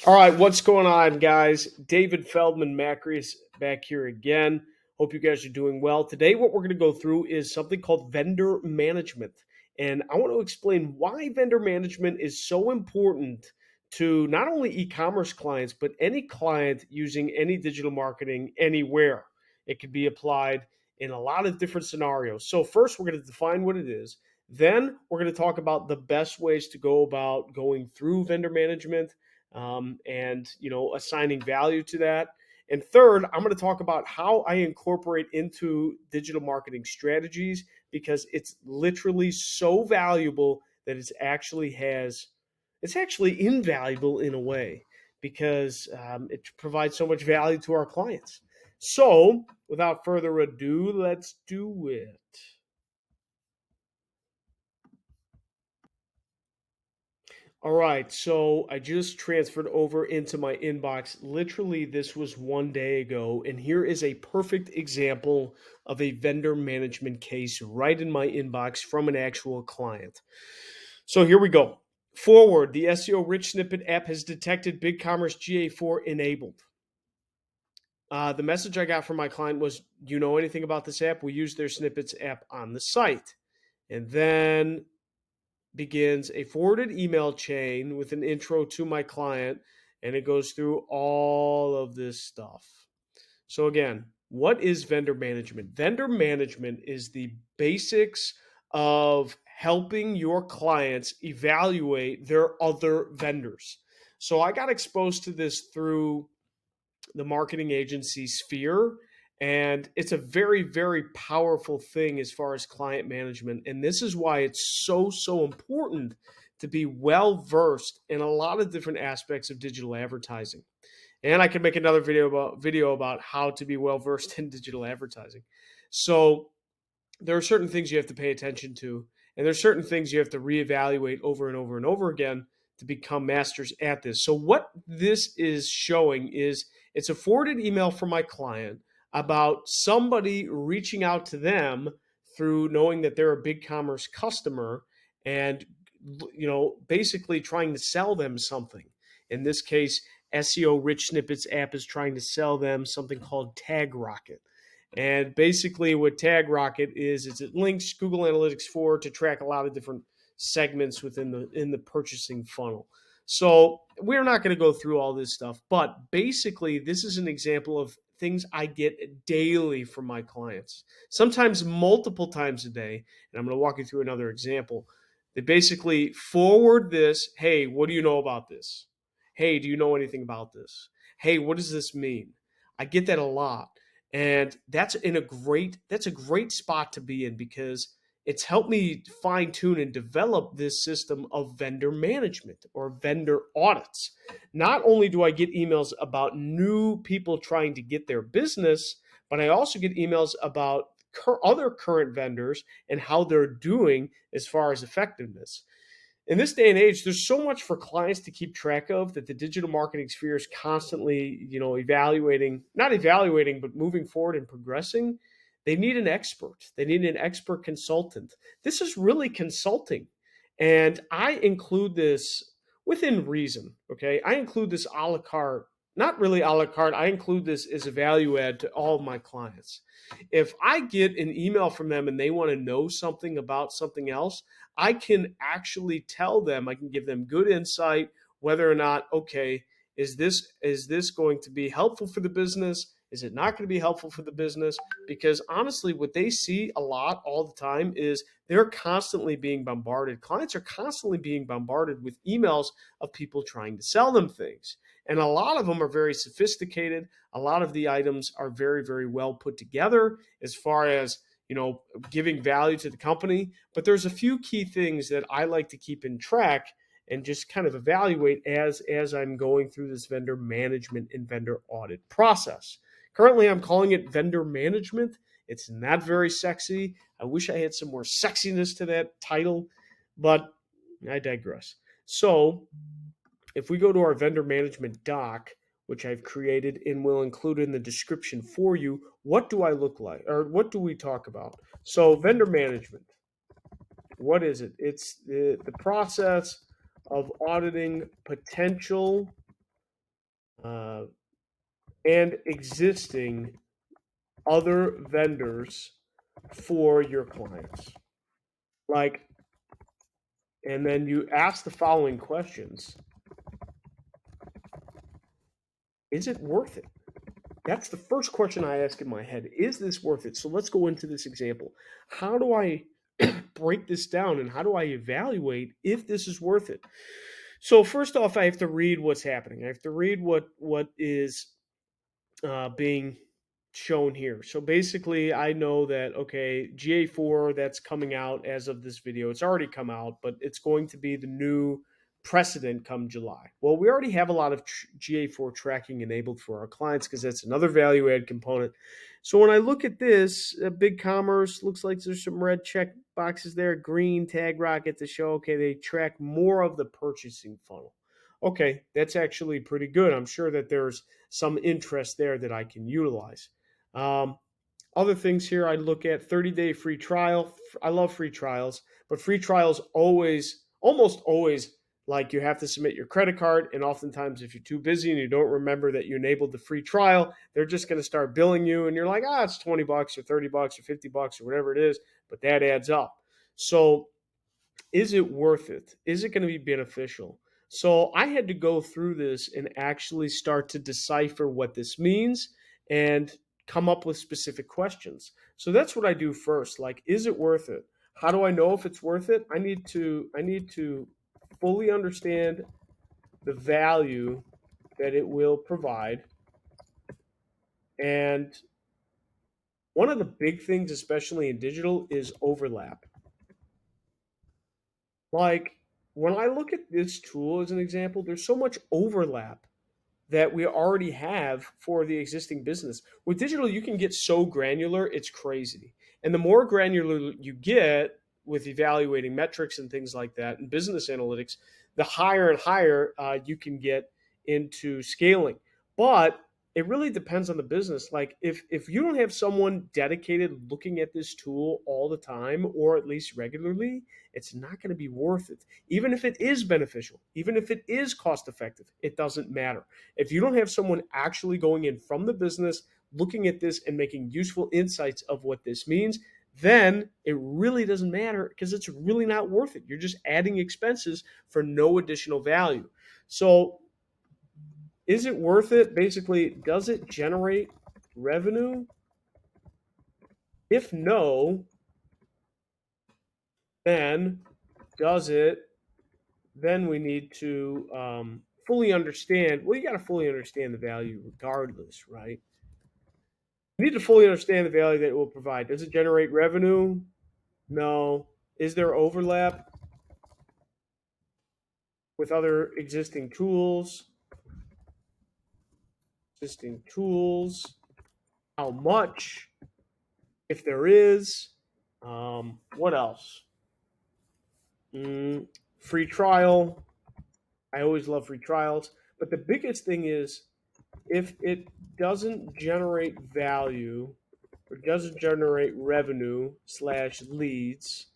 All right, what's going on, guys? David Feldman-Makrias back here again. Hope you guys are doing well. Today, what we're going to go through is something called vendor management. And I want to explain why vendor management is so important to not only e commerce clients, but any client using any digital marketing anywhere. It could be applied in a lot of different scenarios. So, first, we're going to define what it is. Then, we're going to talk about the best ways to go about going through vendor management and assigning value to that. And third, I'm going to talk about how I incorporate into digital marketing strategies because it's literally so valuable that it's actually invaluable in a way because it provides so much value to our clients. So, without further ado, let's do it. All right, so I just transferred over into my inbox. Literally, this was 1 day ago, and here is a perfect example of a vendor management case right in my inbox from an actual client. So here we go. Forward, the SEO Rich Snippet app has detected BigCommerce GA4 enabled. The message I got from my client was, you know anything about this app? We use their snippets app on the site. And then begins a forwarded email chain with an intro to my client, and it goes through all of this stuff. So, again, what is vendor management? Vendor management is the basics of helping your clients evaluate their other vendors. So, I got exposed to this through the marketing agency sphere. And it's a very, very powerful thing as far as client management. And this is why it's so important to be well versed in a lot of different aspects of digital advertising. And I can make another video about how to be well versed in digital advertising. So there are certain things you have to pay attention to, and there's certain things you have to reevaluate over and over and over again to become masters at this. So what this is showing is it's a forwarded email from my client about somebody reaching out to them through knowing that they're a BigCommerce customer and basically trying to sell them something. In this case, SEO Rich Snippets app is trying to sell them something called Tag Rocket. And basically, what Tag Rocket is it links Google Analytics 4 to track a lot of different segments within the purchasing funnel. So we're not going to go through all this stuff, but basically, this is an example of things I get daily from my clients, sometimes multiple times a day. And I'm going to walk you through another example. They basically forward this. Hey, what do you know about this? Hey, do you know anything about this? Hey, what does this mean? I get that a lot. And that's a great spot to be in because it's helped me fine tune and develop this system of vendor management or vendor audits. Not only do I get emails about new people trying to get their business, but I also get emails about other current vendors and how they're doing as far as effectiveness. In this day and age, there's so much for clients to keep track of that the digital marketing sphere is constantly, not evaluating, but moving forward and progressing. They need an expert. They need an expert consultant. This is really consulting. And I include this within reason. Okay. I include this a la carte, not really a la carte. I include this as a value add to all of my clients. If I get an email from them and they want to know something about something else, I can actually tell them, I can give them good insight whether or not, okay, is this going to be helpful for the business? Is it not going to be helpful for the business? Because honestly, what they see a lot all the time is they're constantly being bombarded. Clients are constantly being bombarded with emails of people trying to sell them things. And a lot of them are very sophisticated. A lot of the items are very, very well put together as far as giving value to the company. But there's a few key things that I like to keep in track and just kind of evaluate as I'm going through this vendor management and vendor audit process. Currently, I'm calling it vendor management. It's not very sexy. I wish I had some more sexiness to that title, but I digress. So if we go to our vendor management doc, which I've created and will include in the description for you, what do I look like or what do we talk about? So vendor management, what is it? It's the process of auditing potential uh, and existing other vendors for your clients. Like, and then you ask the following questions. Is it worth it? That's the first question I ask in my head. Is this worth it? So let's go into this example. How do I break this down and how do I evaluate if this is worth it? So first off, I have to read what's happening. I have to read what is being shown here. So basically, I know that, okay, GA4 that's coming out as of this video, it's already come out, but it's going to be the new precedent come July. Well, we already have a lot of GA4 tracking enabled for our clients because that's another value add component. So when I look at this, big commerce looks like there's some red check boxes there, green tag rocket to show, okay, they track more of the purchasing funnel. Okay, that's actually pretty good. I'm sure that there's some interest there that I can utilize. Um, Other things here I look at 30-day free trial. I love free trials, but free trials always, almost always, like you have to submit your credit card. And oftentimes, if you're too busy and you don't remember that you enabled the free trial, they're just going to start billing you. And you're like, it's $20 or $30 or $50 or whatever it is, but that adds up. So is it worth it? Is it going to be beneficial? So I had to go through this and actually start to decipher what this means and come up with specific questions. So that's what I do first. Like, is it worth it? How do I know if it's worth it? I need to fully understand the value that it will provide. And one of the big things, especially in digital, is overlap. Like, when I look at this tool as an example, there's so much overlap that we already have for the existing business. With digital, you can get so granular, it's crazy. And the more granular you get with evaluating metrics and things like that and business analytics, the higher and higher you can get into scaling. But it really depends on the business. Like, if you don't have someone dedicated looking at this tool all the time or at least regularly, it's not going to be worth it. Even if it is beneficial, even if it is cost effective, it doesn't matter. If you don't have someone actually going in from the business, looking at this and making useful insights of what this means, then it really doesn't matter because it's really not worth it. You're just adding expenses for no additional value. So, is it worth it? Basically, does it generate revenue? If no, then does it? Then we need to fully understand. Well, you got to fully understand the value regardless, right? You need to fully understand the value that it will provide. Does it generate revenue? No. Is there overlap with other existing tools? Existing tools. How much? If there is. What else? Free trial. I always love free trials. But the biggest thing is if it doesn't generate value or doesn't generate revenue slash leads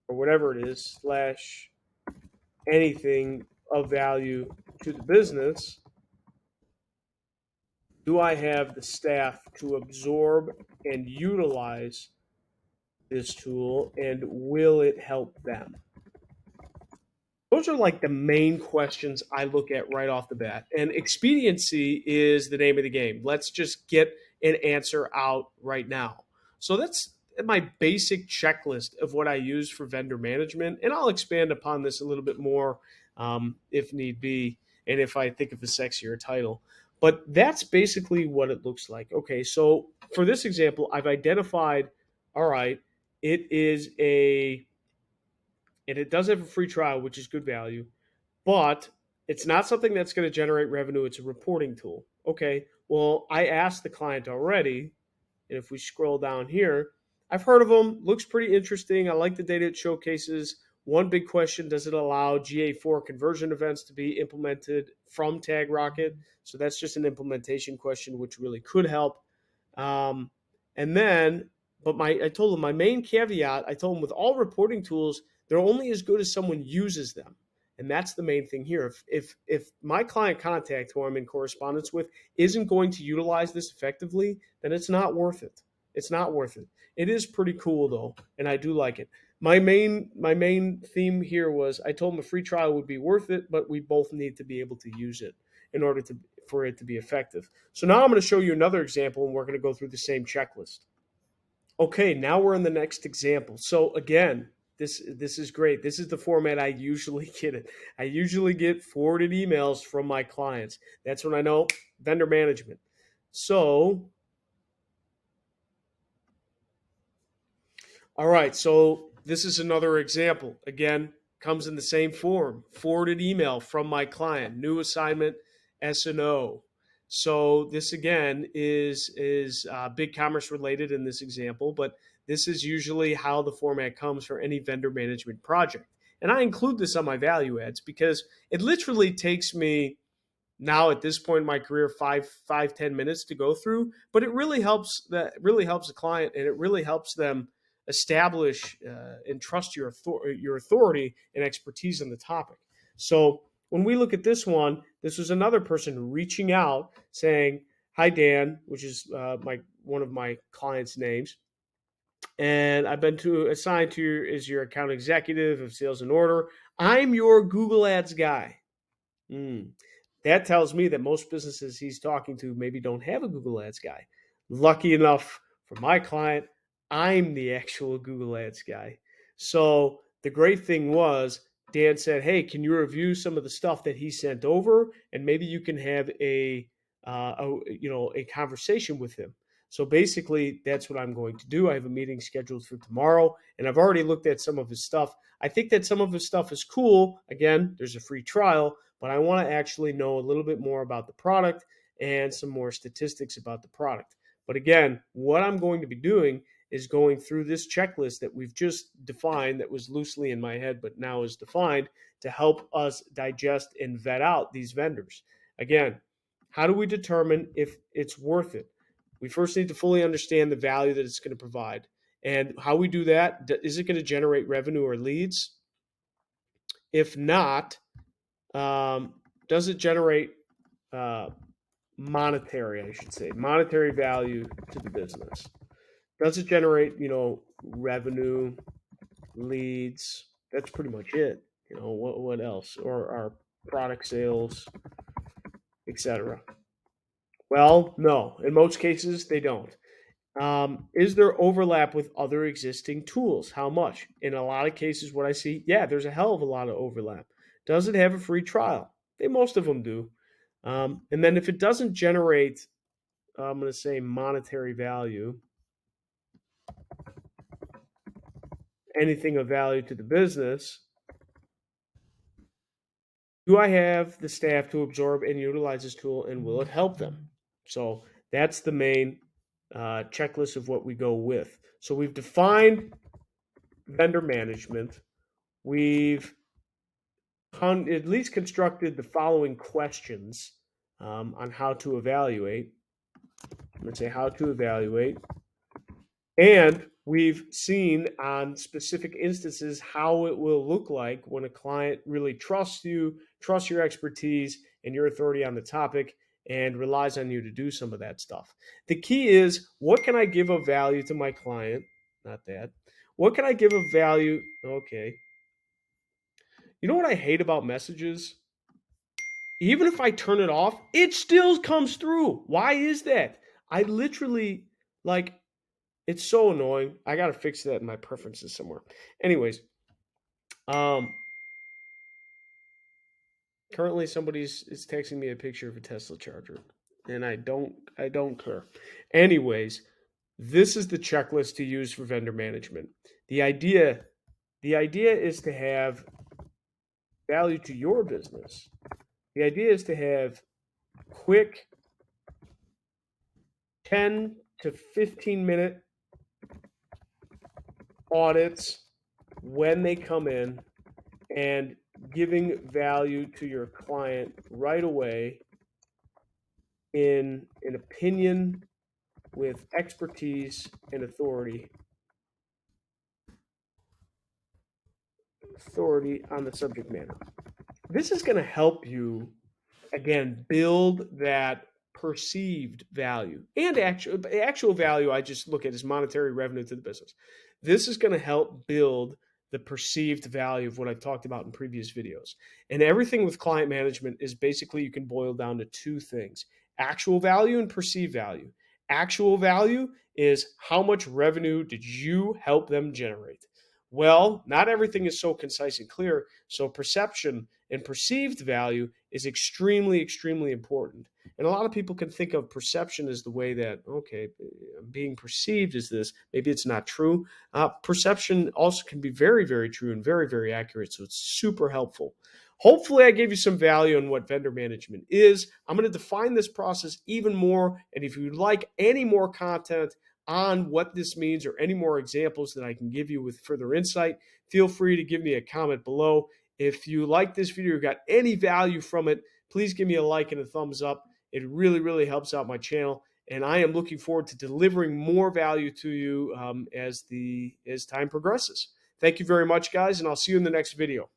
or whatever it is slash anything of value to the business, do I have the staff to absorb and utilize this tool and will it help them? Those are like the main questions I look at right off the bat. And expediency is the name of the game. Let's just get an answer out right now. So that's my basic checklist of what I use for vendor management. And I'll expand upon this a little bit more if need be, and if I think of a sexier title. But that's basically what it looks like. Okay, so for this example, I've identified, all right, it is a and it does have a free trial, which is good value, but it's not something that's going to generate revenue. It's a reporting tool. Okay, well, I asked the client already, and if we scroll down here, I've heard of them. Looks pretty interesting. I like the data it showcases. One big question: does it allow GA4 conversion events to be implemented from TagRocket? So that's just an implementation question, which really could help. Um, and then, but I told them my main caveat. I told them with all reporting tools, they're only as good as someone uses them. And that's the main thing here. If my client contact who I'm in correspondence with isn't going to utilize this effectively, then it's not worth it. It's not worth it. It is pretty cool though, and I do like it. My main theme here was I told him a free trial would be worth it, but we both need to be able to use it in order to for it to be effective. So now I'm going to show you another example, and we're going to go through the same checklist. Okay, now we're in the next example. So again, this is great. This is the format I usually get it. I usually get forwarded emails from my clients. That's when I know vendor management. So, all right, so this is another example. Again, comes in the same form. Forwarded email from my client, new assignment S&O. So this again is big commerce related in this example, but this is usually how the format comes for any vendor management project. And I include this on my value adds because it literally takes me now at this point in my career 5 10 minutes to go through, but it really helps the client, and it really helps them establish and trust your authority and expertise on the topic. So when we look at this one, this was another person reaching out saying, "Hi Dan," which is my one of my clients' names, and I've been assigned to as your account executive of sales and order. I'm your Google Ads guy. Mm. That tells me that most businesses he's talking to maybe don't have a Google Ads guy. Lucky enough for my client, I'm the actual Google Ads guy. So the great thing was, Dan said, "Hey, can you review some of the stuff that he sent over, and maybe you can have a conversation with him." So basically, that's what I'm going to do. I have a meeting scheduled for tomorrow, and I've already looked at some of his stuff. I think that some of his stuff is cool. Again, there's a free trial, but I want to actually know a little bit more about the product and some more statistics about the product. But again, what I'm going to be doing is going through this checklist that we've just defined, that was loosely in my head, but now is defined to help us digest and vet out these vendors. Again, how do we determine if it's worth it? We first need to fully understand the value that it's going to provide. And how we do that, is it going to generate revenue or leads? If not, um, does it generate uh, monetary, I should say, monetary value to the business? Does it generate, revenue, leads? That's pretty much it. What else? Or our product sales, etc. Well, no. In most cases, they don't. Is there overlap with other existing tools? How much? In a lot of cases, what I see, yeah, there's a hell of a lot of overlap. Does it have a free trial? Most of them do. And then if it doesn't generate, I'm going to say monetary value, anything of value to the business, do I have the staff to absorb and utilize this tool, and will it help them? So that's the main checklist of what we go with. So we've defined vendor management. We've at least constructed the following questions on how to evaluate. I'm going to say how to evaluate. And we've seen on specific instances how it will look like when a client really trusts you, trusts your expertise and your authority on the topic, and relies on you to do some of that stuff. The key is, what can I give of value to my client? Not that. What can I give of value? Okay. You know what I hate about messages? Even if I turn it off, it still comes through. Why is that? I literally, like, it's so annoying. I gotta fix that in my preferences somewhere. Anyways, um, currently somebody's is texting me a picture of a Tesla charger, and I don't care. Anyways, this is the checklist to use for vendor management. The idea the idea is to have value to your business. The idea is to have quick 10 to 15-minute audits when they come in, and giving value to your client right away in an opinion with expertise and authority on the subject matter. This is going to help you, again, build that perceived value and actual value. I just look at as monetary revenue to the business. This is going to help build the perceived value of what I've talked about in previous videos. And everything with client management is basically, you can boil down to two things: actual value and perceived value. Actual value is how much revenue did you help them generate? Well, not everything is so concise and clear. So perception and perceived value is extremely, extremely important. And a lot of people can think of perception as the way that, okay, being perceived as this, maybe it's not true. Perception also can be very, very true and very, very accurate. So it's super helpful. Hopefully, I gave you some value on what vendor management is. I'm going to define this process even more. And if you'd like any more content on what this means or any more examples that I can give you with further insight, feel free to give me a comment below. If you like this video or got any value from it, please give me a like and a thumbs up. It really, really helps out my channel. And I am looking forward to delivering more value to you as time progresses. Thank you very much, guys, and I'll see you in the next video.